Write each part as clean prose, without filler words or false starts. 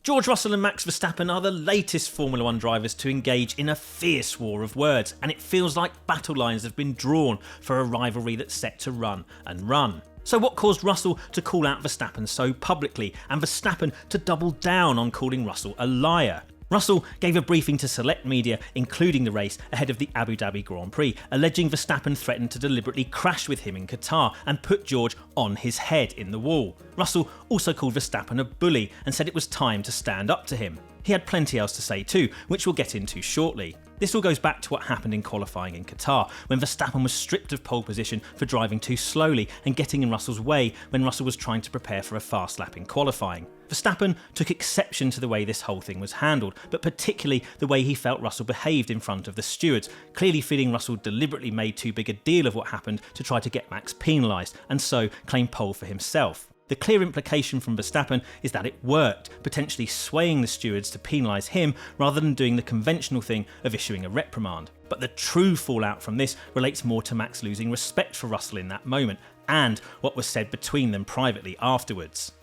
George Russell and Max Verstappen are the latest Formula 1 drivers to engage in a fierce war of words, and it feels like battle lines have been drawn for a rivalry that's set to run and run. So what caused Russell to call out Verstappen so publicly, and Verstappen to double down on calling Russell a liar? Russell gave a briefing to select media, including the race, ahead of the Abu Dhabi Grand Prix, alleging Verstappen threatened to deliberately crash with him in Qatar and put George on his head in the wall. Russell also called Verstappen a bully and said it was time to stand up to him. He had plenty else to say too, which we'll get into shortly. This all goes back to what happened in qualifying in Qatar, when Verstappen was stripped of pole position for driving too slowly and getting in Russell's way when Russell was trying to prepare for a fast lap in qualifying. Verstappen took exception to the way this whole thing was handled, but particularly the way he felt Russell behaved in front of the stewards, clearly feeling Russell deliberately made too big a deal of what happened to try to get Max penalised, and so claim pole for himself. The clear implication from Verstappen is that it worked, potentially swaying the stewards to penalise him rather than doing the conventional thing of issuing a reprimand. But the true fallout from this relates more to Max losing respect for Russell in that moment, and what was said between them privately afterwards.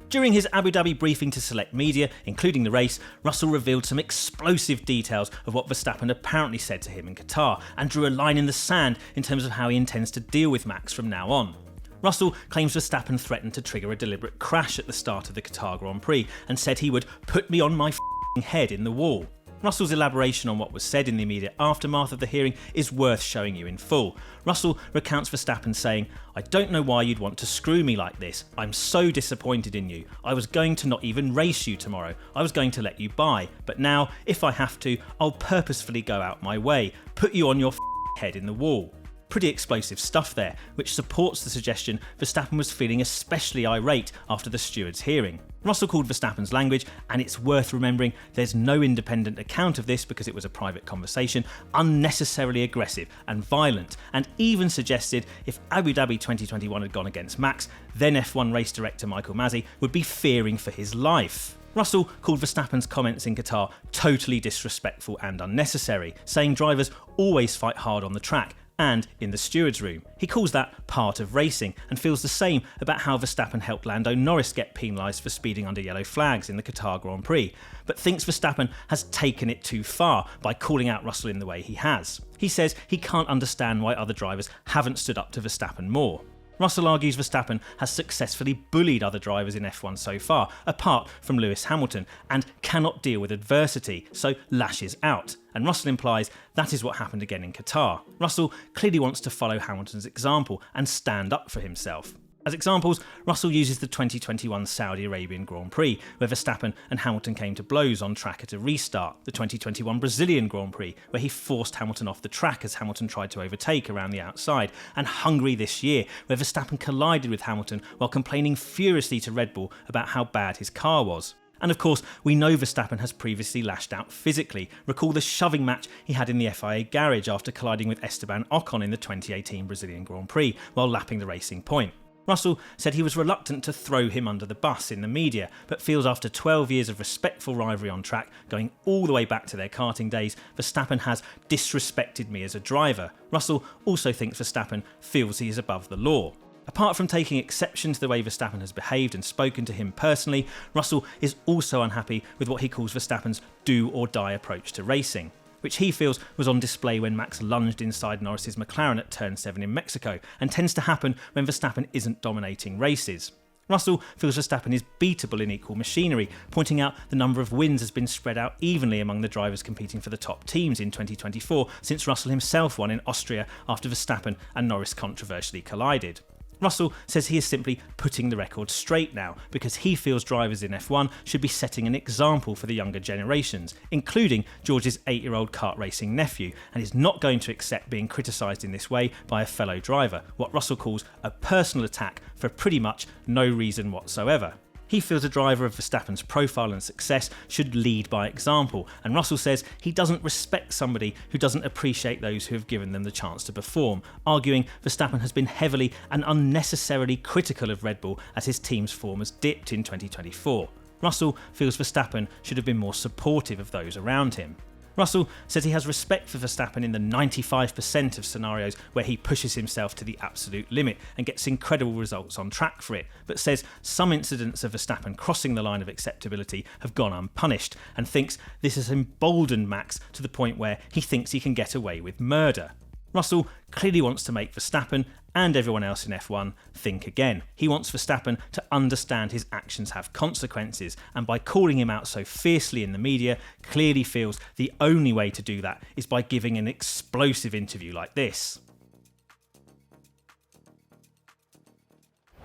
During his Abu Dhabi briefing to select media, including the race, Russell revealed some explosive details of what Verstappen apparently said to him in Qatar, and drew a line in the sand in terms of how he intends to deal with Max from now on. Russell claims Verstappen threatened to trigger a deliberate crash at the start of the Qatar Grand Prix and said he would put me on my head in the wall. Russell's elaboration on what was said in the immediate aftermath of the hearing is worth showing you in full. Russell recounts Verstappen saying, "I don't know why you'd want to screw me like this. I'm so disappointed in you. I was going to not even race you tomorrow. I was going to let you by. But now, if I have to, I'll purposefully go out my way, put you on your head in the wall." Pretty explosive stuff there, which supports the suggestion Verstappen was feeling especially irate after the steward's hearing. Russell called Verstappen's language, and it's worth remembering there's no independent account of this because it was a private conversation, unnecessarily aggressive and violent, and even suggested if Abu Dhabi 2021 had gone against Max, then F1 race director Michael Masi would be fearing for his life. Russell called Verstappen's comments in Qatar totally disrespectful and unnecessary, saying drivers always fight hard on the track and in the steward's room. He calls that part of racing and feels the same about how Verstappen helped Lando Norris get penalised for speeding under yellow flags in the Qatar Grand Prix, but thinks Verstappen has taken it too far by calling out Russell in the way he has. He says he can't understand why other drivers haven't stood up to Verstappen more. Russell argues Verstappen has successfully bullied other drivers in F1 so far, apart from Lewis Hamilton, and cannot deal with adversity, so lashes out. And Russell implies that is what happened again in Qatar. Russell clearly wants to follow Hamilton's example and stand up for himself. As examples, Russell uses the 2021 Saudi Arabian Grand Prix, where Verstappen and Hamilton came to blows on track at a restart, the 2021 Brazilian Grand Prix, where he forced Hamilton off the track as Hamilton tried to overtake around the outside, and Hungary this year, where Verstappen collided with Hamilton while complaining furiously to Red Bull about how bad his car was. And of course, we know Verstappen has previously lashed out physically. Recall the shoving match he had in the FIA garage after colliding with Esteban Ocon in the 2018 Brazilian Grand Prix while lapping the racing point. Russell said he was reluctant to throw him under the bus in the media, but feels after 12 years of respectful rivalry on track, going all the way back to their karting days, Verstappen has disrespected me as a driver. Russell also thinks Verstappen feels he is above the law. Apart from taking exception to the way Verstappen has behaved and spoken to him personally, Russell is also unhappy with what he calls Verstappen's do-or-die approach to racing, which he feels was on display when Max lunged inside Norris's McLaren at Turn 7 in Mexico, and tends to happen when Verstappen isn't dominating races. Russell feels Verstappen is beatable in equal machinery, pointing out the number of wins has been spread out evenly among the drivers competing for the top teams in 2024, since Russell himself won in Austria after Verstappen and Norris controversially collided. Russell says he is simply putting the record straight now because he feels drivers in F1 should be setting an example for the younger generations, including George's 8-year-old kart racing nephew, and is not going to accept being criticised in this way by a fellow driver, what Russell calls a personal attack for pretty much no reason whatsoever. He feels a driver of Verstappen's profile and success should lead by example, and Russell says he doesn't respect somebody who doesn't appreciate those who have given them the chance to perform, arguing Verstappen has been heavily and unnecessarily critical of Red Bull as his team's form has dipped in 2024. Russell feels Verstappen should have been more supportive of those around him. Russell says he has respect for Verstappen in the 95% of scenarios where he pushes himself to the absolute limit and gets incredible results on track for it, but says some incidents of Verstappen crossing the line of acceptability have gone unpunished, and thinks this has emboldened Max to the point where he thinks he can get away with murder. Russell clearly wants to make Verstappen and everyone else in F1 think again. He wants Verstappen to understand his actions have consequences, and by calling him out so fiercely in the media, clearly feels the only way to do that is by giving an explosive interview like this.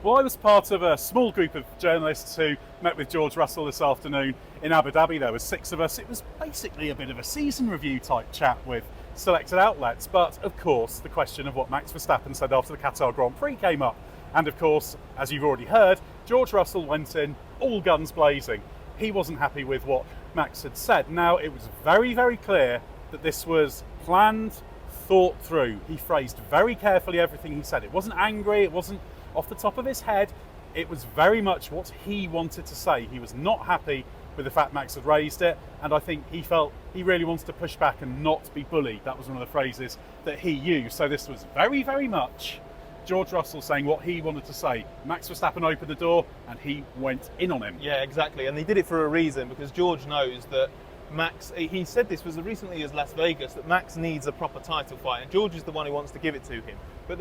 Well, I was part of a small group of journalists who met with George Russell this afternoon in Abu Dhabi. There were 6 of us. It was basically a bit of a season review type chat with selected outlets, but of course the question of what Max Verstappen said after the Qatar Grand Prix came up, and of course, as you've already heard, George Russell went in all guns blazing. He wasn't happy with what Max had said. Now, it was very, very clear that this was planned, thought through. He phrased very carefully everything he said. It wasn't angry, it wasn't off the top of his head, it was very much what he wanted to say. He was not happy with the fact Max had raised it, and I think he felt he really wanted to push back and not be bullied. That was one of the phrases that he used. So this was very, very much George Russell saying what he wanted to say. Max Verstappen opened the door and he went in on him. Yeah, exactly, and he did it for a reason, because George knows that Max, he said this was as recently as Las Vegas, that Max needs a proper title fight, and George is the one who wants to give it to him. But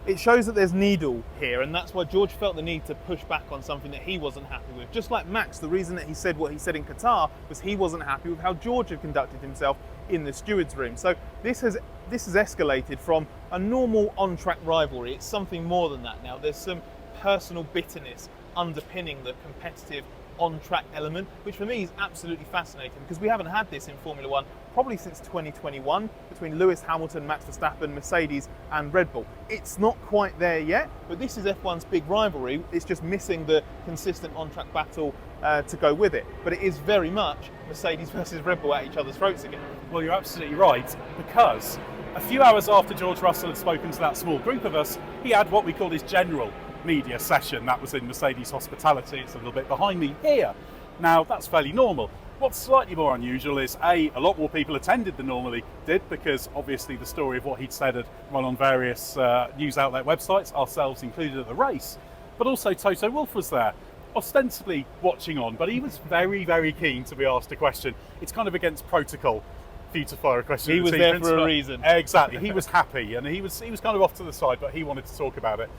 it shows that there's needle here, and that's why George felt the need to push back on something that he wasn't happy with. Just like Max, the reason that he said what he said in Qatar was he wasn't happy with how George had conducted himself in the stewards' room. So this has escalated from a normal on-track rivalry. It's something more than that now. There's some personal bitterness underpinning the competitive on-track element, which for me is absolutely fascinating, because we haven't had this in Formula One probably since 2021 between Lewis Hamilton, Max Verstappen, Mercedes and Red Bull. It's not quite there yet, but this is F1's big rivalry. It's just missing the consistent on-track battle to go with it. But it is very much Mercedes versus Red Bull at each other's throats again. Well, you're absolutely right, because a few hours after George Russell had spoken to that small group of us, he had what we called his general media session. That was in Mercedes hospitality. It's a little bit behind me here. Now, that's fairly normal. What's slightly more unusual is a lot more people attended than normally did, because obviously the story of what he'd said had run on various news outlet websites, ourselves included at the race. But also Toto Wolff was there, ostensibly watching on, but he was very, very keen to be asked a question. It's kind of against protocol for you to fire a question. He was there for a reason. Exactly. He was happy, and he was kind of off to the side, but he wanted to talk about it.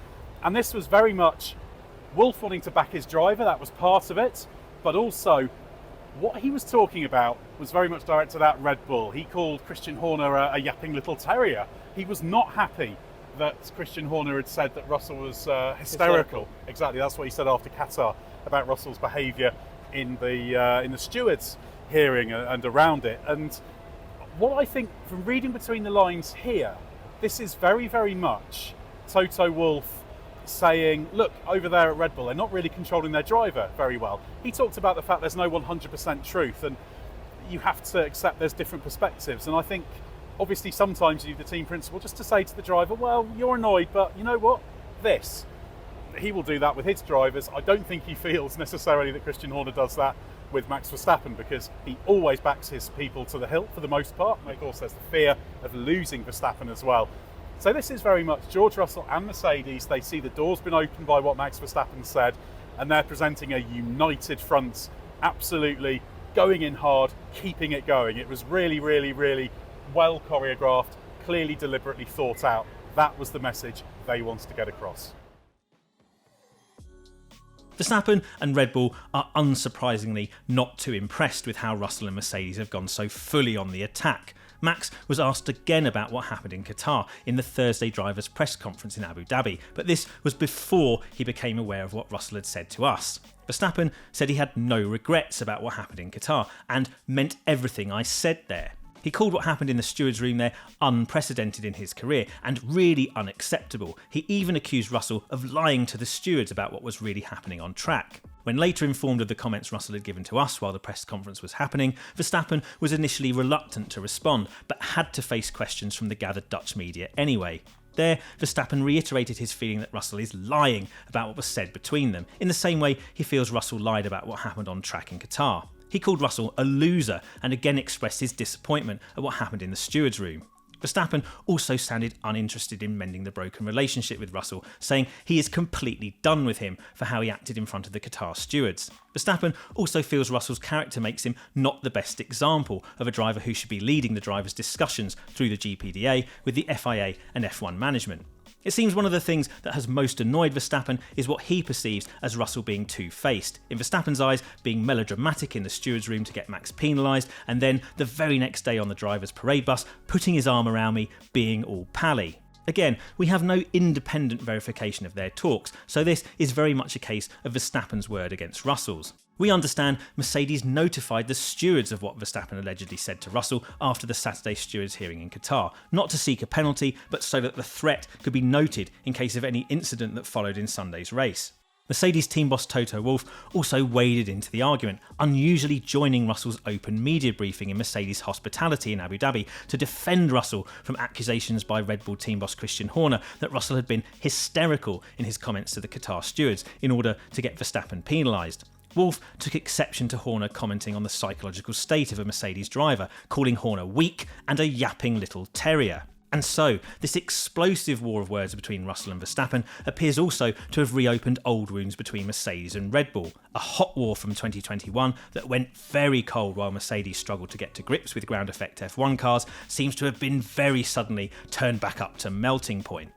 And this was very much Wolff wanting to back his driver. That was part of it, but also what he was talking about was very much directed at Red Bull. He called Christian Horner a yapping little terrier. He was not happy that Christian Horner had said that Russell was hysterical. Exactly, that's what he said after Qatar about Russell's behaviour in the stewards' hearing and around it. And what I think, from reading between the lines here, this is very, very much Toto Wolff saying, look, over there at Red Bull, they're not really controlling their driver very well. He talked about the fact there's no 100% truth, and you have to accept there's different perspectives. And I think, obviously, sometimes you need the team principal just to say to the driver, well, you're annoyed, but you know what? He will do that with his drivers. I don't think he feels necessarily that Christian Horner does that with Max Verstappen, because he always backs his people to the hilt for the most part. And of course, there's the fear of losing Verstappen as well. So this is very much George Russell and Mercedes. They see the door's been opened by what Max Verstappen said, and they're presenting a united front, absolutely going in hard, keeping it going. It was really, really, really well choreographed, clearly deliberately thought out. That was the message they wanted to get across. Verstappen and Red Bull are unsurprisingly not too impressed with how Russell and Mercedes have gone so fully on the attack. Max was asked again about what happened in Qatar in the Thursday drivers' press conference in Abu Dhabi, but this was before he became aware of what Russell had said to us. Verstappen said he had no regrets about what happened in Qatar and meant everything I said there. He called what happened in the stewards' room there unprecedented in his career and really unacceptable. He even accused Russell of lying to the stewards about what was really happening on track. When later informed of the comments Russell had given to us while the press conference was happening, Verstappen was initially reluctant to respond, but had to face questions from the gathered Dutch media anyway. There, Verstappen reiterated his feeling that Russell is lying about what was said between them, in the same way he feels Russell lied about what happened on track in Qatar. He called Russell a loser and again expressed his disappointment at what happened in the stewards' room. Verstappen also sounded uninterested in mending the broken relationship with Russell, saying he is completely done with him for how he acted in front of the Qatar stewards. Verstappen also feels Russell's character makes him not the best example of a driver who should be leading the drivers' discussions through the GPDA with the FIA and F1 management. It seems one of the things that has most annoyed Verstappen is what he perceives as Russell being two-faced. In Verstappen's eyes, being melodramatic in the stewards' room to get Max penalised, and then the very next day on the driver's parade bus, putting his arm around me, being all pally. Again, we have no independent verification of their talks, so this is very much a case of Verstappen's word against Russell's. We understand Mercedes notified the stewards of what Verstappen allegedly said to Russell after the Saturday stewards hearing in Qatar, not to seek a penalty, but so that the threat could be noted in case of any incident that followed in Sunday's race. Mercedes team boss Toto Wolff also waded into the argument, unusually joining Russell's open media briefing in Mercedes hospitality in Abu Dhabi to defend Russell from accusations by Red Bull team boss Christian Horner that Russell had been hysterical in his comments to the Qatar stewards in order to get Verstappen penalised. Wolff took exception to Horner commenting on the psychological state of a Mercedes driver, calling Horner weak and a yapping little terrier. And so, this explosive war of words between Russell and Verstappen appears also to have reopened old wounds between Mercedes and Red Bull. A hot war from 2021 that went very cold while Mercedes struggled to get to grips with ground effect F1 cars seems to have been very suddenly turned back up to melting point.